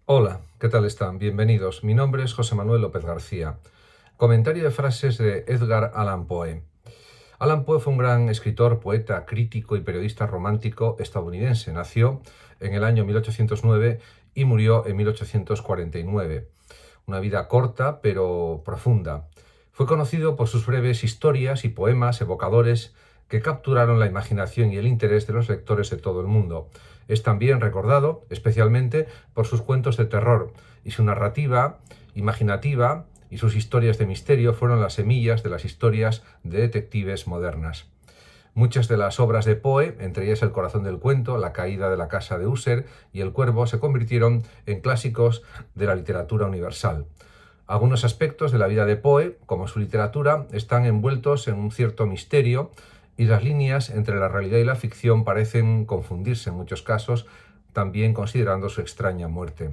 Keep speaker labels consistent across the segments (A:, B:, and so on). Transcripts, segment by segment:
A: Hola, ¿qué tal están? Bienvenidos. Mi nombre es José Manuel López García. Comentario de frases de Edgar Allan Poe. Allan Poe fue un gran escritor, poeta, crítico y periodista romántico estadounidense. Nació en el año 1809 y murió en 1849. Una vida corta pero profunda. Fue conocido por sus breves historias y poemas evocadores que capturaron la imaginación y el interés de los lectores de todo el mundo. Es también recordado especialmente por sus cuentos de terror y su narrativa imaginativa y sus historias de misterio fueron las semillas de las historias de detectives modernas. Muchas de las obras de Poe, entre ellas El corazón del cuento, La caída de la casa de User y El cuervo, se convirtieron en clásicos de la literatura universal. Algunos aspectos de la vida de Poe, como su literatura, están envueltos en un cierto misterio y las líneas entre la realidad y la ficción parecen confundirse en muchos casos, también considerando su extraña muerte.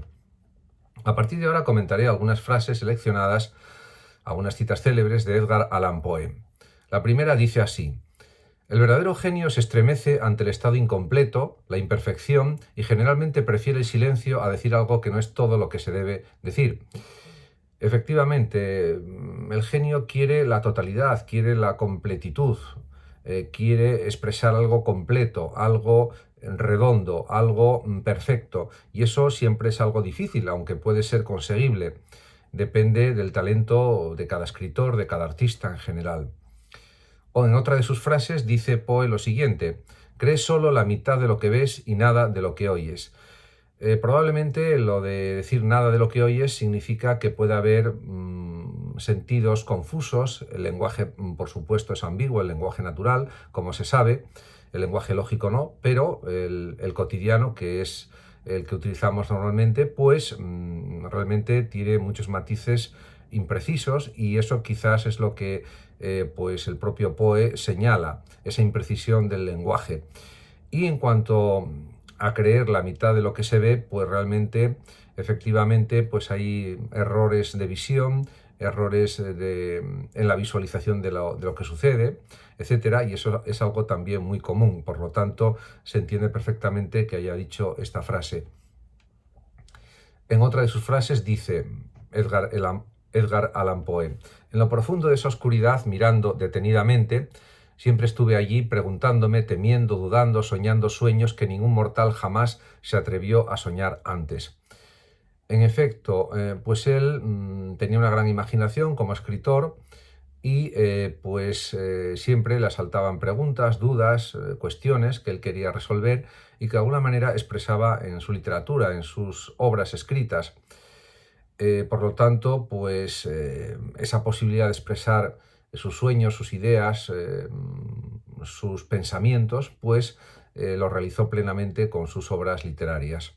A: A partir de ahora comentaré algunas frases seleccionadas, algunas citas célebres de Edgar Allan Poe. La primera dice así: el verdadero genio se estremece ante el estado incompleto, la imperfección, y generalmente prefiere el silencio a decir algo que no es todo lo que se debe decir. Efectivamente, el genio quiere la totalidad, quiere la completitud, quiere expresar algo completo, algo redondo, algo perfecto. Y eso siempre es algo difícil, aunque puede ser conseguible. Depende del talento de cada escritor, de cada artista en general. O en otra de sus frases dice Poe lo siguiente: crees solo la mitad de lo que ves y nada de lo que oyes. Probablemente lo de decir nada de lo que oyes significa que puede haber sentidos confusos. El lenguaje, por supuesto, es ambiguo, el lenguaje natural, como se sabe, el lenguaje lógico no, pero el cotidiano, que es el que utilizamos normalmente, pues realmente tiene muchos matices imprecisos, y eso quizás es lo que pues el propio Poe señala, esa imprecisión del lenguaje. Y en cuanto a creer la mitad de lo que se ve, pues realmente, efectivamente, pues hay errores de visión, errores en la visualización de lo que sucede, etcétera, y eso es algo también muy común. Por lo tanto, se entiende perfectamente que haya dicho esta frase. En otra de sus frases dice Edgar Allan Poe: en lo profundo de esa oscuridad, mirando detenidamente, siempre estuve allí preguntándome, temiendo, dudando, soñando sueños que ningún mortal jamás se atrevió a soñar antes. En efecto, pues él tenía una gran imaginación como escritor y siempre le asaltaban preguntas, dudas, cuestiones que él quería resolver y que de alguna manera expresaba en su literatura, en sus obras escritas. Por lo tanto, pues esa posibilidad de expresar sus sueños, sus ideas, sus pensamientos, pues lo realizó plenamente con sus obras literarias.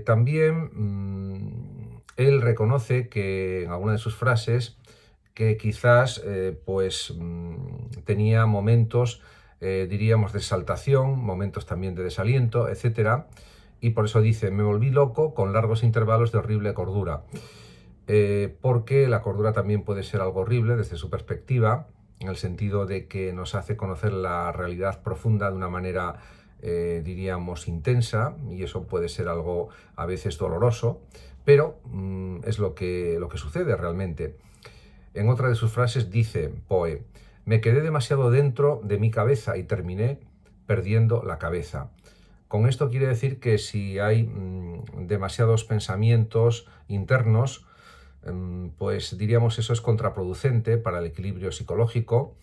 A: También él reconoce que en alguna de sus frases que quizás tenía momentos, diríamos, de exaltación, momentos también de desaliento, etcétera, y por eso dice: me volví loco con largos intervalos de horrible cordura. Porque la cordura también puede ser algo horrible desde su perspectiva, en el sentido de que nos hace conocer la realidad profunda de una manera, diríamos, intensa, y eso puede ser algo a veces doloroso, pero es lo que sucede realmente. En otra de sus frases dice Poe: me quedé demasiado dentro de mi cabeza y terminé perdiendo la cabeza. Con esto quiere decir que si hay demasiados pensamientos internos, pues diríamos eso es contraproducente para el equilibrio psicológico,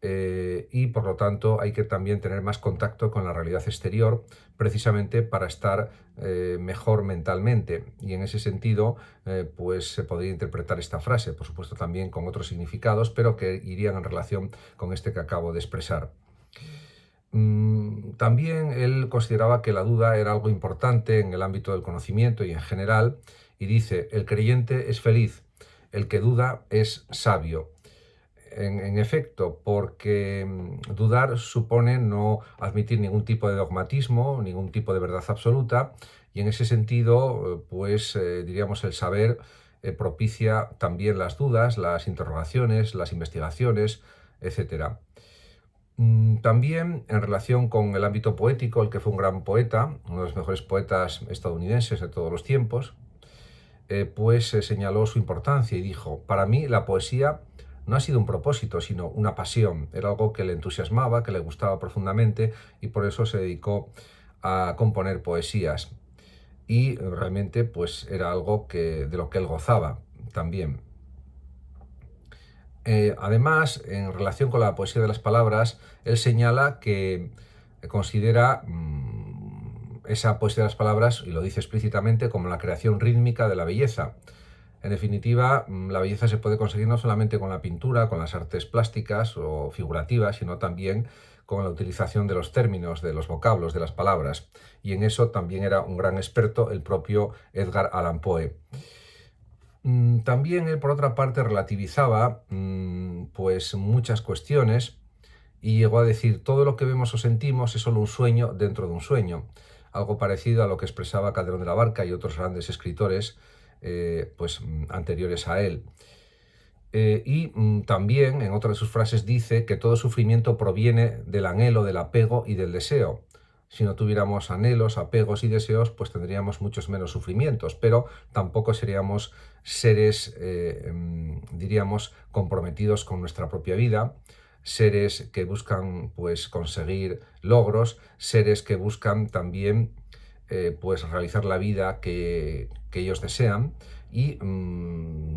A: y por lo tanto hay que también tener más contacto con la realidad exterior precisamente para estar mejor mentalmente, y en ese sentido pues se podría interpretar esta frase, por supuesto también con otros significados, pero que irían en relación con este que acabo de expresar. También él consideraba que la duda era algo importante en el ámbito del conocimiento y en general, y dice: el creyente es feliz, el que duda es sabio. En efecto, porque dudar supone no admitir ningún tipo de dogmatismo, ningún tipo de verdad absoluta, y en ese sentido, diríamos, el saber propicia también las dudas, las interrogaciones, las investigaciones, etcétera. También en relación con el ámbito poético, el que fue un gran poeta, uno de los mejores poetas estadounidenses de todos los tiempos, pues señaló su importancia y dijo: para mí la poesía no ha sido un propósito, sino una pasión. Era algo que le entusiasmaba, que le gustaba profundamente, y por eso se dedicó a componer poesías. Y realmente pues era algo de lo que él gozaba también. Además, en relación con la poesía de las palabras, él señala que considera esa poesía de las palabras, y lo dice explícitamente, como la creación rítmica de la belleza. En definitiva, la belleza se puede conseguir no solamente con la pintura, con las artes plásticas o figurativas, sino también con la utilización de los términos, de los vocablos, de las palabras. Y en eso también era un gran experto el propio Edgar Allan Poe. También él, por otra parte, relativizaba pues muchas cuestiones y llegó a decir: todo lo que vemos o sentimos es solo un sueño dentro de un sueño. Algo parecido a lo que expresaba Calderón de la Barca y otros grandes escritores anteriores a él. También en otra de sus frases dice que todo sufrimiento proviene del anhelo, del apego y del deseo. Si no tuviéramos anhelos, apegos y deseos, pues tendríamos muchos menos sufrimientos, pero tampoco seríamos seres, diríamos, comprometidos con nuestra propia vida, seres que buscan pues conseguir logros, seres que buscan también pues realizar la vida que ellos desean, y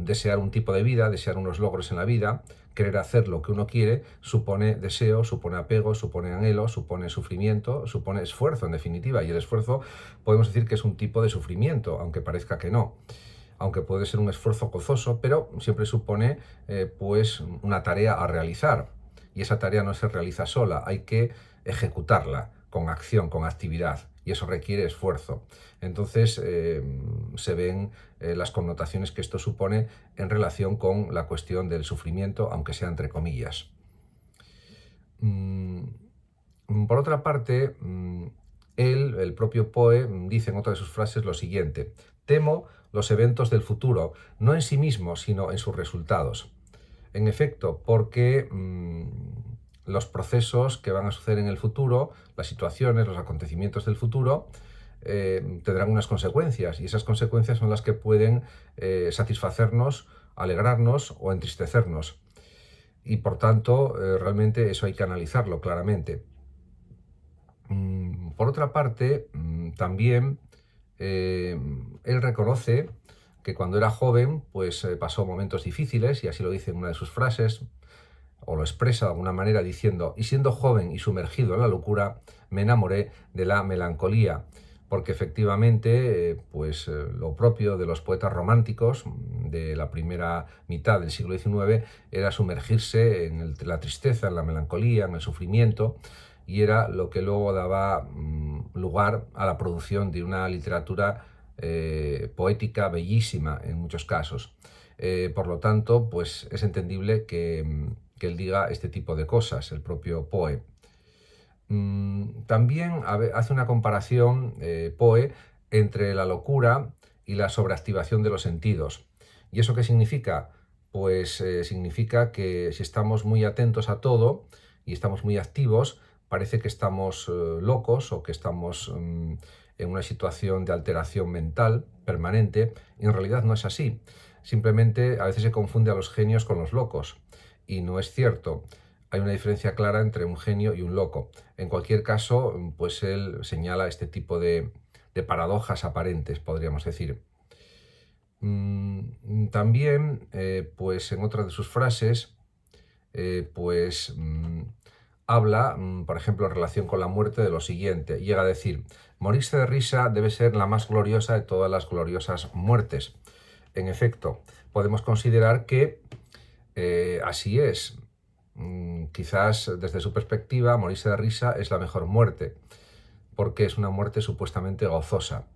A: desear un tipo de vida, desear unos logros en la vida, querer hacer lo que uno quiere, supone deseo, supone apego, supone anhelo, supone sufrimiento, supone esfuerzo en definitiva, y el esfuerzo podemos decir que es un tipo de sufrimiento, aunque parezca que no. Aunque puede ser un esfuerzo gozoso, pero siempre supone pues una tarea a realizar, y esa tarea no se realiza sola, hay que ejecutarla con acción, con actividad, y eso requiere esfuerzo. Entonces se ven las connotaciones que esto supone en relación con la cuestión del sufrimiento, aunque sea entre comillas. Mm, por otra parte, él, el propio Poe, dice en otra de sus frases lo siguiente: temo los eventos del futuro, no en sí mismos, sino en sus resultados. En efecto, porque los procesos que van a suceder en el futuro, las situaciones, los acontecimientos del futuro, tendrán unas consecuencias, y esas consecuencias son las que pueden satisfacernos, alegrarnos o entristecernos. Y por tanto, realmente eso hay que analizarlo claramente. Por otra parte, también él reconoce que cuando era joven pues pasó momentos difíciles, y así lo dice en una de sus frases, o lo expresa de alguna manera diciendo: y siendo joven y sumergido en la locura, me enamoré de la melancolía. Porque efectivamente lo propio de los poetas románticos de la primera mitad del siglo XIX era sumergirse en la tristeza, en la melancolía, en el sufrimiento, y era lo que luego daba lugar a la producción de una literatura poética bellísima en muchos casos. Por lo tanto, pues es entendible que él diga este tipo de cosas, el propio Poe. También hace una comparación, Poe, entre la locura y la sobreactivación de los sentidos. ¿Y eso qué significa? Pues significa que si estamos muy atentos a todo y estamos muy activos, parece que estamos locos, o que estamos en una situación de alteración mental permanente, y en realidad no es así. Simplemente a veces se confunde a los genios con los locos, y no es cierto. Hay una diferencia clara entre un genio y un loco. En cualquier caso, pues él señala este tipo de paradojas aparentes, podríamos decir. También, pues en otra de sus frases, habla, por ejemplo, en relación con la muerte, de lo siguiente. Llega a decir: morirse de risa debe ser la más gloriosa de todas las gloriosas muertes. En efecto, podemos considerar que así es. Quizás desde su perspectiva, morirse de risa es la mejor muerte, porque es una muerte supuestamente gozosa.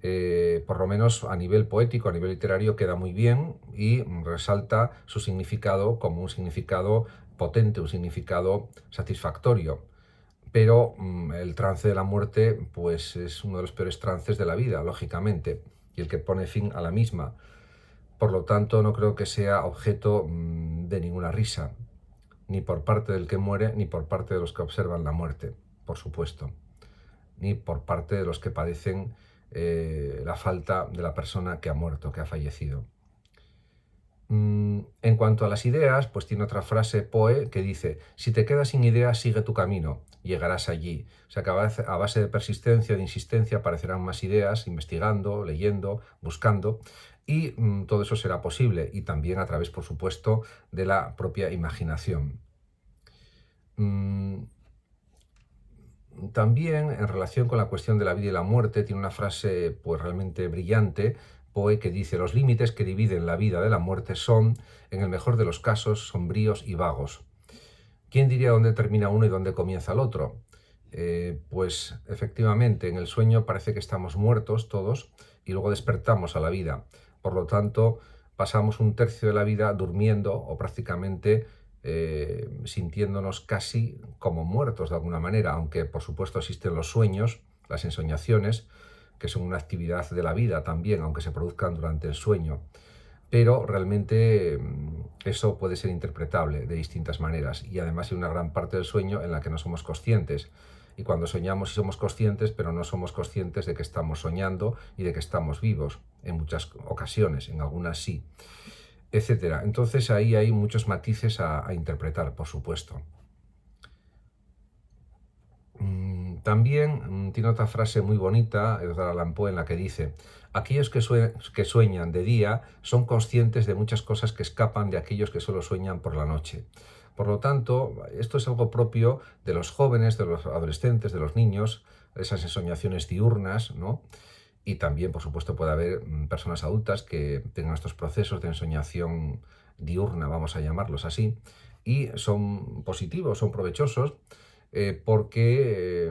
A: Por lo menos a nivel poético, a nivel literario, queda muy bien, y resalta su significado como un significado potente, un significado satisfactorio. Pero el trance de la muerte pues es uno de los peores trances de la vida, lógicamente, y el que pone fin a la misma. Por lo tanto, no creo que sea objeto de ninguna risa, ni por parte del que muere, ni por parte de los que observan la muerte, por supuesto, ni por parte de los que padecen la falta de la persona que ha muerto, que ha fallecido. En cuanto a las ideas, pues tiene otra frase Poe que dice: si te quedas sin ideas, sigue tu camino, llegarás allí. O sea que a base de persistencia, de insistencia, aparecerán más ideas, investigando, leyendo, buscando, y todo eso será posible, y también a través, por supuesto, de la propia imaginación. Mm, También, en relación con la cuestión de la vida y la muerte, tiene una frase pues realmente brillante, Poe, que dice: los límites que dividen la vida de la muerte son, en el mejor de los casos, sombríos y vagos. ¿Quién diría dónde termina uno y dónde comienza el otro? Pues efectivamente, en el sueño parece que estamos muertos todos y luego despertamos a la vida. Por lo tanto, pasamos un tercio de la vida durmiendo o prácticamente sintiéndonos casi como muertos de alguna manera, aunque por supuesto existen los sueños, las ensoñaciones, que son una actividad de la vida también, aunque se produzcan durante el sueño. Pero realmente eso puede ser interpretable de distintas maneras, y además hay una gran parte del sueño en la que no somos conscientes. Y cuando soñamos sí somos conscientes, pero no somos conscientes de que estamos soñando y de que estamos vivos, en muchas ocasiones, en algunas sí, etcétera. Entonces ahí hay muchos matices a interpretar, por supuesto. También tiene otra frase muy bonita, Edgar Allan Poe, en la que dice: aquellos que sueñan de día son conscientes de muchas cosas que escapan de aquellos que solo sueñan por la noche. Por lo tanto, esto es algo propio de los jóvenes, de los adolescentes, de los niños, esas ensoñaciones diurnas, ¿no? Y también, por supuesto, puede haber personas adultas que tengan estos procesos de ensoñación diurna, vamos a llamarlos así, y son positivos, son provechosos, porque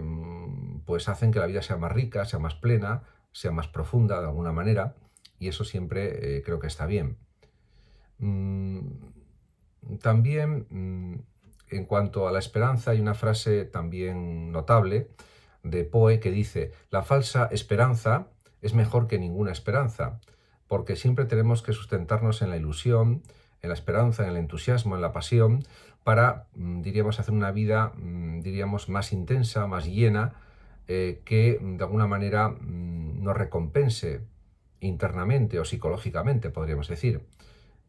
A: pues hacen que la vida sea más rica, sea más plena, sea más profunda de alguna manera, y eso siempre creo que está bien. Mm, También, en cuanto a la esperanza, hay una frase también notable de Poe que dice: la falsa esperanza es mejor que ninguna esperanza, porque siempre tenemos que sustentarnos en la ilusión, en la esperanza, en el entusiasmo, en la pasión, para, diríamos, hacer una vida, diríamos, más intensa, más llena, que de alguna manera nos recompense internamente o psicológicamente, podríamos decir.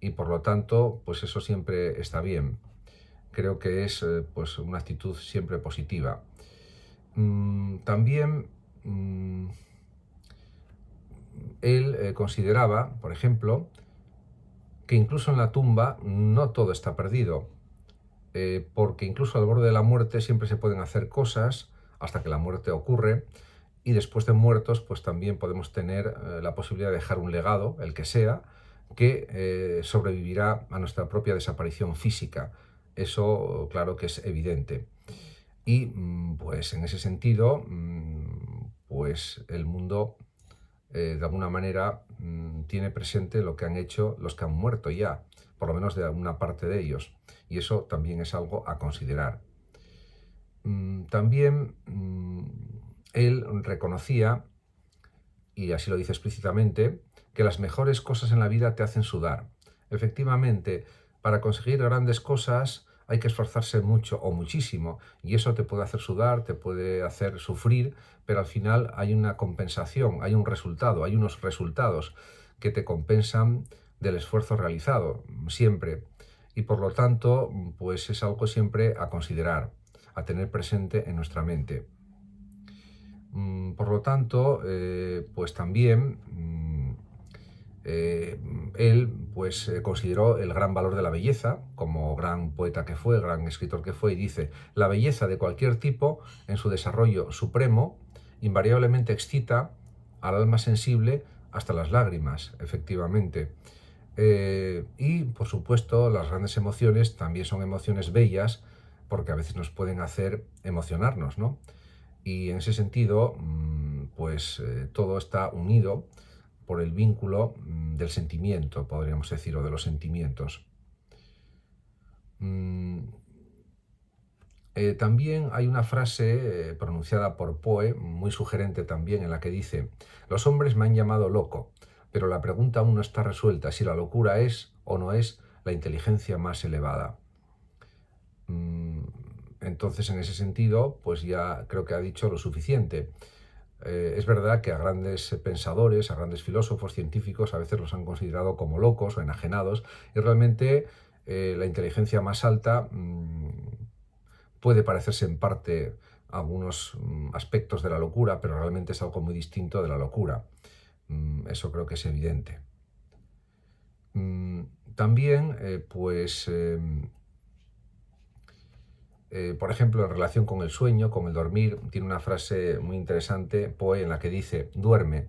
A: Y por lo tanto, pues eso siempre está bien. Creo que es pues una actitud siempre positiva. También él consideraba, por ejemplo, que incluso en la tumba no todo está perdido, porque incluso al borde de la muerte siempre se pueden hacer cosas hasta que la muerte ocurre, y después de muertos pues también podemos tener la posibilidad de dejar un legado, el que sea, que sobrevivirá a nuestra propia desaparición física. Eso claro que es evidente. Y pues en ese sentido, pues el mundo de alguna manera tiene presente lo que han hecho los que han muerto ya, por lo menos de alguna parte de ellos. Y eso también es algo a considerar. También él reconocía, y así lo dice explícitamente, que las mejores cosas en la vida te hacen sudar. Efectivamente, para conseguir grandes cosas hay que esforzarse mucho o muchísimo, y eso te puede hacer sudar, te puede hacer sufrir, pero al final hay una compensación, hay un resultado, hay unos resultados que te compensan del esfuerzo realizado, siempre. Y por lo tanto, pues es algo siempre a considerar, a tener presente en nuestra mente. Por lo tanto, pues también él pues consideró el gran valor de la belleza, como gran poeta que fue, gran escritor que fue, y dice: la belleza de cualquier tipo, en su desarrollo supremo, invariablemente excita al alma sensible hasta las lágrimas, efectivamente. Y, por supuesto, las grandes emociones también son emociones bellas, porque a veces nos pueden hacer emocionarnos, ¿no? Y en ese sentido, pues todo está unido por el vínculo del sentimiento, podríamos decir, o de los sentimientos. Mm, También hay una frase pronunciada por Poe, muy sugerente también, en la que dice: los hombres me han llamado loco, pero la pregunta aún no está resuelta si la locura es o no es la inteligencia más elevada. Entonces, en ese sentido, pues ya creo que ha dicho lo suficiente. Es verdad que a grandes pensadores, a grandes filósofos, científicos, a veces los han considerado como locos o enajenados, y realmente la inteligencia más alta puede parecerse en parte a algunos aspectos de la locura, pero realmente es algo muy distinto de la locura. Eso creo que es evidente. Mm, También, por ejemplo, en relación con el sueño, con el dormir, tiene una frase muy interesante, Poe, en la que dice: duerme,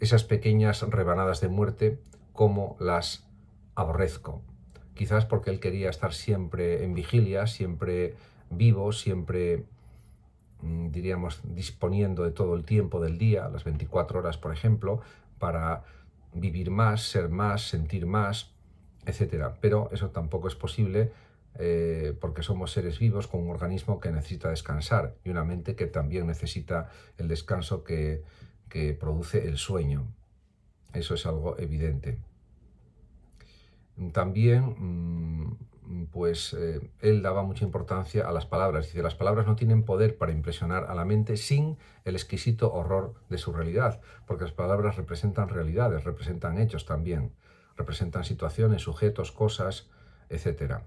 A: esas pequeñas rebanadas de muerte, como las aborrezco. Quizás porque él quería estar siempre en vigilia, siempre vivo, siempre, diríamos, disponiendo de todo el tiempo del día, las 24 horas, por ejemplo, para vivir más, ser más, sentir más, etcétera. Pero eso tampoco es posible porque somos seres vivos con un organismo que necesita descansar y una mente que también necesita el descanso que produce el sueño. Eso es algo evidente. También, él daba mucha importancia a las palabras. Dice, las palabras no tienen poder para impresionar a la mente sin el exquisito horror de su realidad, porque las palabras representan realidades, representan hechos también, representan situaciones, sujetos, cosas, etcétera.